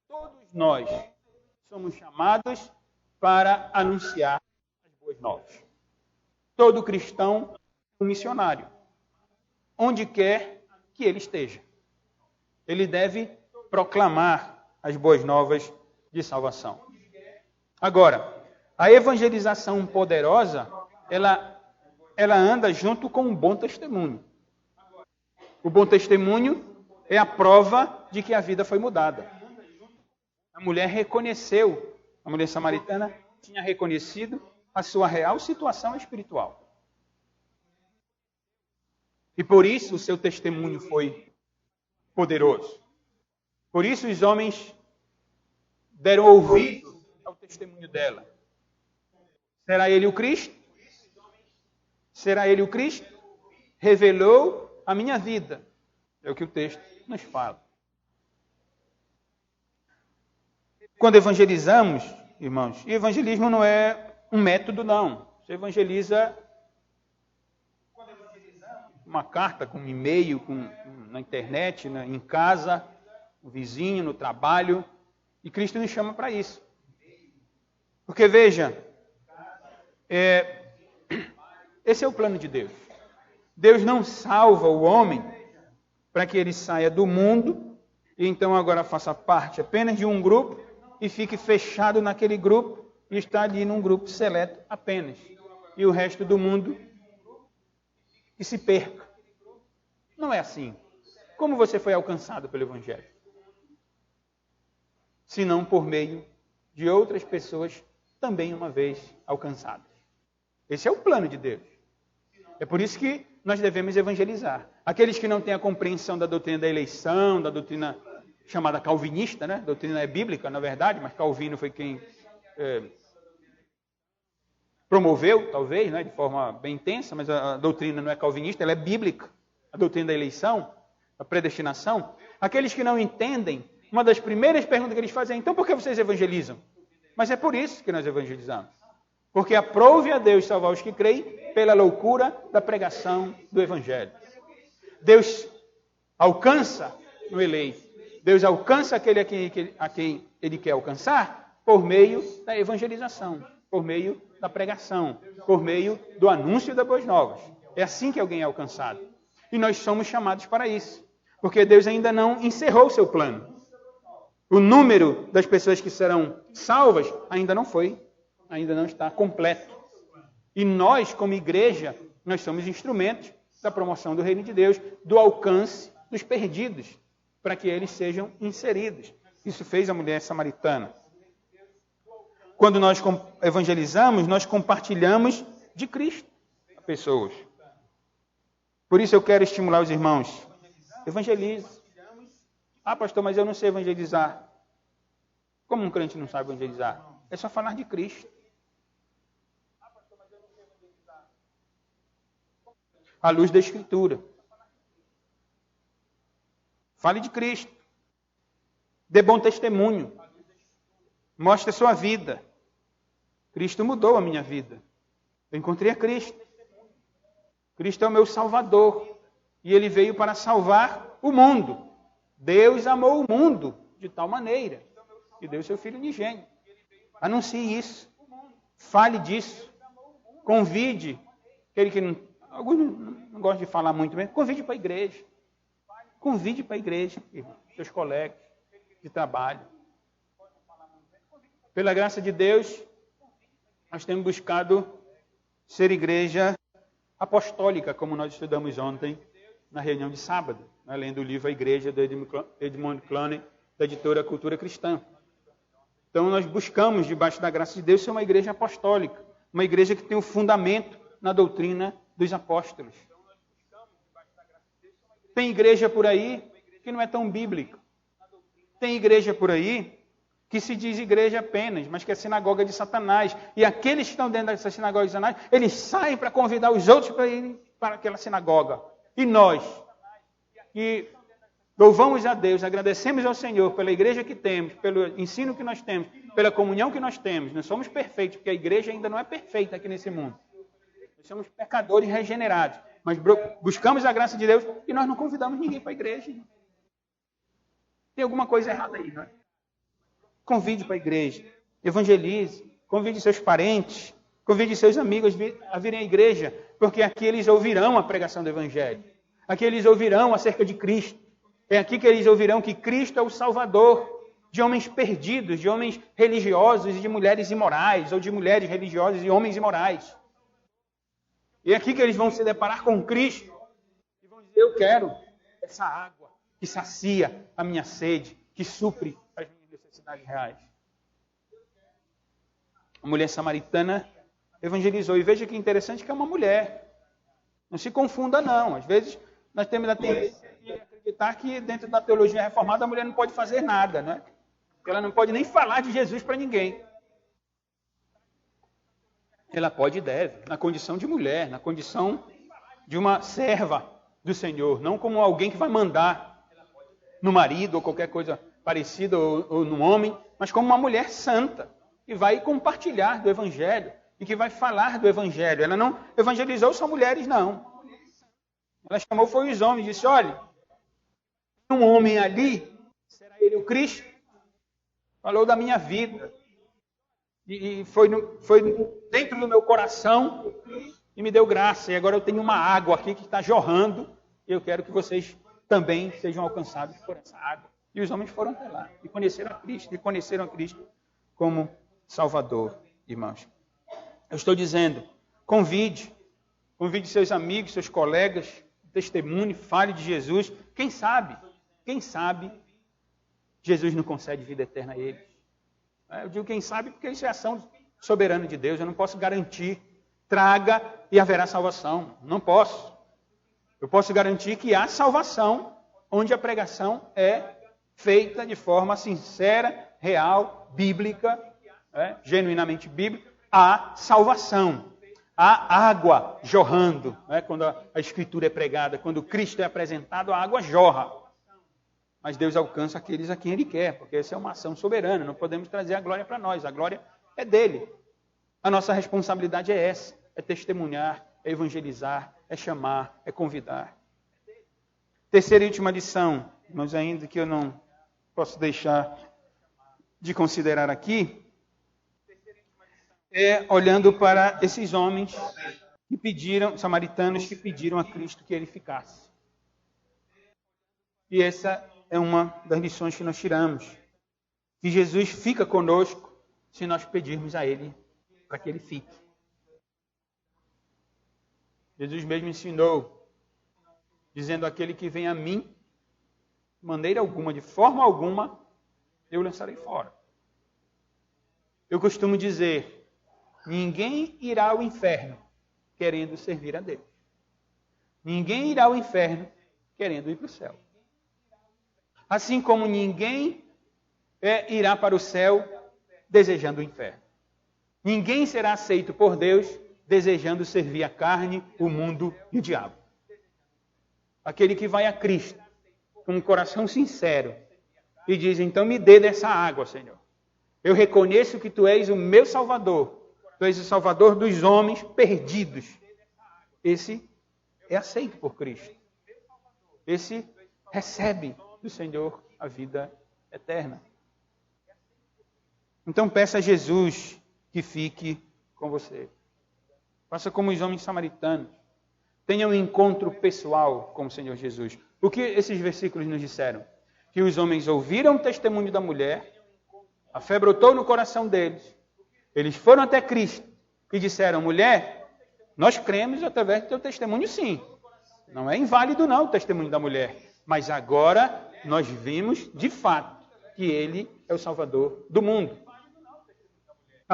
Todos nós somos chamados para anunciar as boas novas. Todo cristão é um missionário, onde quer que ele esteja. Ele deve proclamar as boas novas de salvação. Agora, a evangelização poderosa, ela anda junto com um bom testemunho. O bom testemunho é a prova de que a vida foi mudada. A mulher reconheceu, a mulher samaritana tinha reconhecido a sua real situação espiritual. E por isso o seu testemunho foi poderoso. Por isso os homens deram ouvido ao testemunho dela. Será ele o Cristo? Será ele o Cristo? Revelou a minha vida. É o que o texto nos fala. Quando evangelizamos, irmãos, e evangelismo não é um método, não. Você evangeliza uma carta, com um e-mail, na internet, em casa, no vizinho, no trabalho. E Cristo nos chama para isso. Porque, veja, esse é o plano de Deus. Deus não salva o homem para que ele saia do mundo e então agora faça parte apenas de um grupo e fique fechado naquele grupo e está ali num grupo seleto apenas. E o resto do mundo que se perca. Não é assim. Como você foi alcançado pelo Evangelho? Senão por meio de outras pessoas também uma vez alcançadas. Esse é o plano de Deus. É por isso que nós devemos evangelizar. Aqueles que não têm a compreensão da doutrina da eleição, da doutrina chamada calvinista, né? A doutrina é bíblica, na verdade, mas Calvino foi quem promoveu, talvez, né? De forma bem intensa, mas a doutrina não é calvinista, ela é bíblica. A doutrina da eleição, a predestinação. Aqueles que não entendem, uma das primeiras perguntas que eles fazem é: então por que vocês evangelizam? Mas é por isso que nós evangelizamos. Porque aprove a Deus salvar os que creem pela loucura da pregação do Evangelho. Deus alcança o eleito. Deus alcança aquele a quem Ele quer alcançar por meio da evangelização, por meio da pregação, por meio do anúncio das boas novas. É assim que alguém é alcançado. E nós somos chamados para isso. Porque Deus ainda não encerrou o seu plano. O número das pessoas que serão salvas ainda não está completo. E nós, como igreja, nós somos instrumentos da promoção do reino de Deus, do alcance dos perdidos, para que eles sejam inseridos. Isso fez a mulher samaritana. Quando nós evangelizamos, nós compartilhamos de Cristo a pessoas. Por isso eu quero estimular os irmãos. Evangelize. Ah, pastor, mas eu não sei evangelizar. Como um crente não sabe evangelizar? É só falar de Cristo. À luz da Escritura. Fale de Cristo. Dê bom testemunho. Mostre a sua vida. Cristo mudou a minha vida. Eu encontrei a Cristo. Cristo é o meu Salvador. E Ele veio para salvar o mundo. Deus amou o mundo de tal maneira que deu seu Filho unigênito. Anuncie isso. Fale disso. Convide aquele que não... Alguns não gostam de falar muito mesmo. Convide para a igreja. Convide para a igreja, seus colegas de trabalho. Pela graça de Deus, nós temos buscado ser igreja apostólica, como nós estudamos ontem na reunião de sábado, lendo o livro A Igreja, de Edmund Clowney, da editora Cultura Cristã. Então nós buscamos, debaixo da graça de Deus, ser uma igreja apostólica, uma igreja que tem o fundamento na doutrina dos apóstolos. Tem igreja por aí que não é tão bíblica. Tem igreja por aí que se diz igreja apenas, mas que é sinagoga de Satanás. E aqueles que estão dentro dessa sinagoga de Satanás, eles saem para convidar os outros para irem para aquela sinagoga. E nós, que louvamos a Deus, agradecemos ao Senhor pela igreja que temos, pelo ensino que nós temos, pela comunhão que nós temos. Nós somos perfeitos, porque a igreja ainda não é perfeita aqui nesse mundo. Nós somos pecadores regenerados. Mas buscamos a graça de Deus e nós não convidamos ninguém para a igreja. Tem alguma coisa errada aí, não é? Convide para a igreja, evangelize, convide seus parentes, convide seus amigos a virem à igreja, porque aqui eles ouvirão a pregação do Evangelho. Aqui eles ouvirão acerca de Cristo. É aqui que eles ouvirão que Cristo é o Salvador de homens perdidos, de homens religiosos e de mulheres imorais, ou de mulheres religiosas e homens imorais. E é aqui que eles vão se deparar com Cristo e vão dizer, eu quero essa água que sacia a minha sede, que supre as minhas necessidades reais. A mulher samaritana evangelizou. E veja que interessante que é uma mulher. Não se confunda, não. Às vezes nós temos a tendência de acreditar que dentro da teologia reformada a mulher não pode fazer nada, né? Ela não pode nem falar de Jesus para ninguém. Ela pode e deve, na condição de mulher, na condição de uma serva do Senhor, não como alguém que vai mandar no marido ou qualquer coisa parecida ou no homem, mas como uma mulher santa, que vai compartilhar do Evangelho e que vai falar do Evangelho. Ela não evangelizou só mulheres, não. Ela chamou foi os homens e disse, olha, um homem ali, será ele o Cristo? Falou da minha vida. E foi dentro do meu coração e me deu graça. E agora eu tenho uma água aqui que está jorrando e eu quero que vocês também sejam alcançados por essa água. E os homens foram até lá e conheceram a Cristo como Salvador, irmãos. Eu estou dizendo, convide seus amigos, seus colegas, testemunhe, fale de Jesus. Quem sabe, Jesus não concede vida eterna a eles. Eu digo quem sabe porque isso é ação soberana de Deus. Eu não posso garantir, traga e haverá salvação. Não posso. Eu posso garantir que há salvação onde a pregação é feita de forma sincera, real, bíblica, genuinamente bíblica. Há salvação. Há água jorrando. Quando a Escritura é pregada, quando Cristo é apresentado, a água jorra. Mas Deus alcança aqueles a quem Ele quer, porque essa é uma ação soberana. Não podemos trazer a glória para nós. A glória é dele. A nossa responsabilidade é essa. É testemunhar, é evangelizar, é chamar, é convidar. Terceira e última lição, mas ainda que eu não posso deixar de considerar aqui, é olhando para esses homens que pediram, samaritanos que pediram a Cristo que Ele ficasse. E essa é uma das lições que nós tiramos. Que Jesus fica conosco se nós pedirmos a Ele para que Ele fique. Jesus mesmo ensinou, dizendo, aquele que vem a mim, de maneira alguma, de forma alguma, eu o lançarei fora. Eu costumo dizer, ninguém irá ao inferno querendo servir a Deus. Ninguém irá ao inferno querendo ir para o céu. Assim como ninguém irá para o céu desejando o inferno. Ninguém será aceito por Deus desejando servir a carne, o mundo e o diabo. Aquele que vai a Cristo com um coração sincero e diz, então me dê dessa água, Senhor. Eu reconheço que Tu és o meu Salvador. Tu és o Salvador dos homens perdidos. Esse é aceito por Cristo. Esse recebe do Senhor a vida eterna. Então peça a Jesus que fique com você. Faça como os homens samaritanos. Tenha um encontro pessoal com o Senhor Jesus. O que esses versículos nos disseram? Que os homens ouviram o testemunho da mulher, a fé brotou no coração deles. Eles foram até Cristo e disseram, mulher, nós cremos através do teu testemunho sim. Não é inválido não o testemunho da mulher. Mas agora nós vimos de fato que Ele é o Salvador do mundo.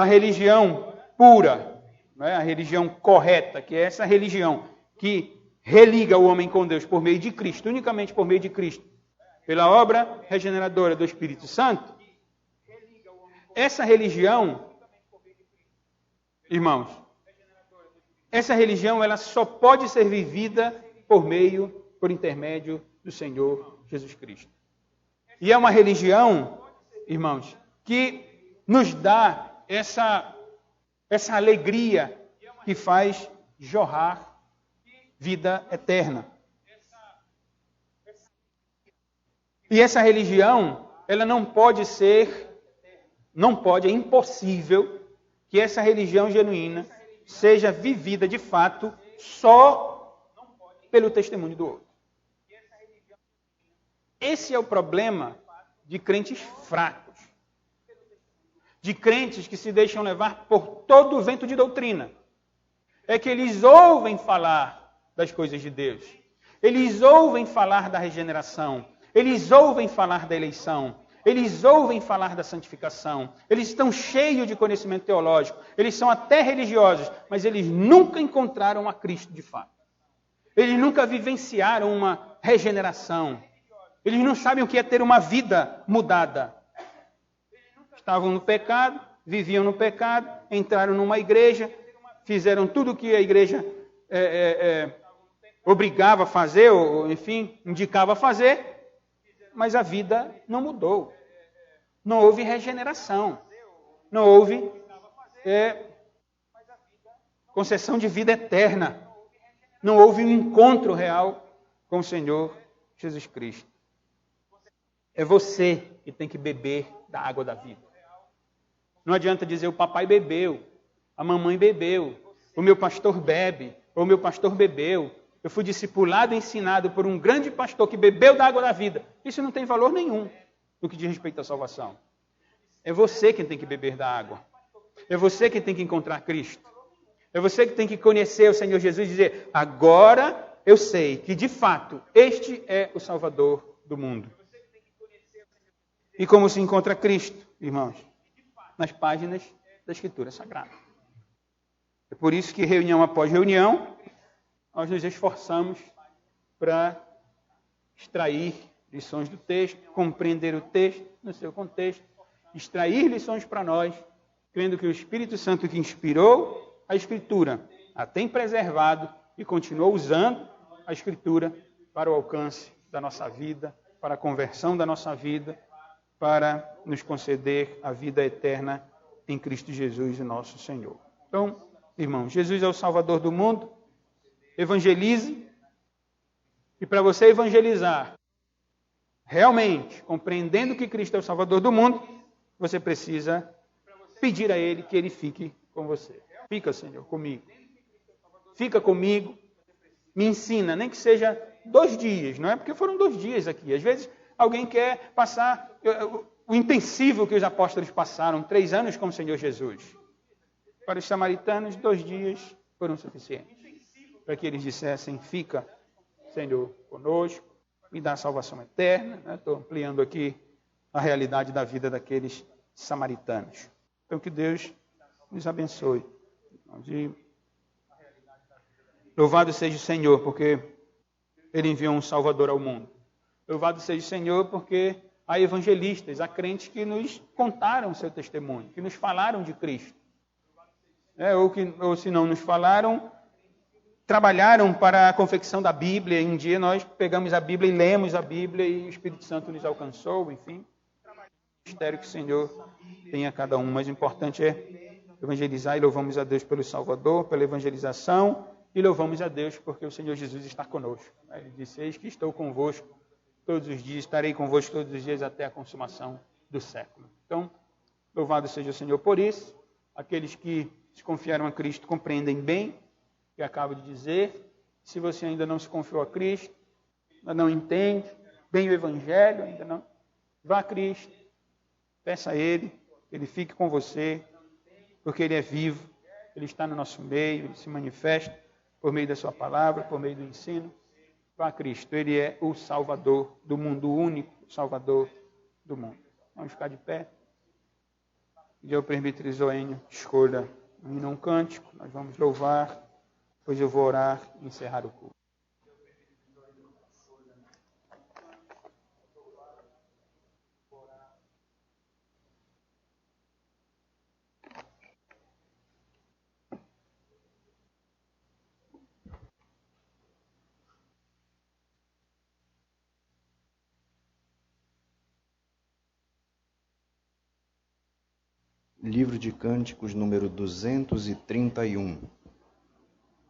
a religião pura, né? A religião correta, que é essa religião que religa o homem com Deus por meio de Cristo, unicamente por meio de Cristo, pela obra regeneradora do Espírito Santo. Essa religião, irmãos, essa religião ela só pode ser vivida por intermédio do Senhor Jesus Cristo. E é uma religião, irmãos, que nos dá essa alegria que faz jorrar vida eterna. E essa religião, ela é impossível que essa religião genuína seja vivida de fato só pelo testemunho do outro. Esse é o problema de crentes fracos, de crentes que se deixam levar por todo o vento de doutrina. É que eles ouvem falar das coisas de Deus, eles ouvem falar da regeneração, eles ouvem falar da eleição, eles ouvem falar da santificação, eles estão cheios de conhecimento teológico, eles são até religiosos, mas eles nunca encontraram a Cristo de fato. Eles nunca vivenciaram uma regeneração. Eles não sabem o que é ter uma vida mudada. Estavam no pecado, viviam no pecado, entraram numa igreja, fizeram tudo o que a igreja obrigava a fazer, ou enfim, indicava a fazer, mas a vida não mudou. Não houve regeneração. Não houve concessão de vida eterna. Não houve um encontro real com o Senhor Jesus Cristo. É você que tem que beber da água da vida. Não adianta dizer o papai bebeu, a mamãe bebeu, o meu pastor bebe, ou o meu pastor bebeu. Eu fui discipulado e ensinado por um grande pastor que bebeu da água da vida. Isso não tem valor nenhum no que diz respeito à salvação. É você quem tem que beber da água. É você quem tem que encontrar Cristo. É você que tem que conhecer o Senhor Jesus e dizer, agora eu sei que de fato este é o Salvador do mundo. E como se encontra Cristo, irmãos? Nas páginas da Escritura Sagrada. É por isso que reunião após reunião, nós nos esforçamos para extrair lições do texto, compreender o texto no seu contexto, extrair lições para nós, crendo que o Espírito Santo que inspirou a Escritura a tem preservado e continuou usando a Escritura para o alcance da nossa vida, para a conversão da nossa vida, para nos conceder a vida eterna em Cristo Jesus, nosso Senhor. Então, irmãos, Jesus é o Salvador do mundo. Evangelize. E para você evangelizar, realmente, compreendendo que Cristo é o Salvador do mundo, você precisa pedir a Ele que Ele fique com você. Fica, Senhor, comigo. Fica comigo. Me ensina, nem que seja 2 dias. Não é porque foram 2 dias aqui. Às vezes, alguém quer passar o intensivo que os apóstolos passaram, 3 anos com o Senhor Jesus. Para os samaritanos, 2 dias foram suficientes. Para que eles dissessem, fica, Senhor, conosco, me dá a salvação eterna. Estou ampliando aqui a realidade da vida daqueles samaritanos. Então, que Deus nos abençoe. E louvado seja o Senhor, porque Ele enviou um Salvador ao mundo. Louvado seja o Senhor, porque há evangelistas, há crentes que nos contaram o seu testemunho, que nos falaram de Cristo. Ou se não nos falaram, trabalharam para a confecção da Bíblia. Um dia nós pegamos a Bíblia e lemos a Bíblia e o Espírito Santo nos alcançou, enfim. Espero que o Senhor tenha cada um. Mas o importante é evangelizar e louvamos a Deus pelo Salvador, pela evangelização e louvamos a Deus porque o Senhor Jesus está conosco. Ele disse, eis que estou convosco todos os dias, estarei convosco todos os dias até a consumação do século. Então, louvado seja o Senhor por isso. Aqueles que se confiaram a Cristo compreendem bem o que acabo de dizer. Se você ainda não se confiou a Cristo, ainda não entende bem o Evangelho, ainda não, vá a Cristo, peça a Ele, que Ele fique com você, porque Ele é vivo, Ele está no nosso meio, Ele se manifesta por meio da sua palavra, por meio do ensino. Vá a Cristo, Ele é o Salvador do mundo, o único Salvador do mundo. Vamos ficar de pé. E eu presbítero Enio escolha um hino, um cântico, nós vamos louvar, depois eu vou orar e encerrar o culto. Livro de Cânticos, número 231.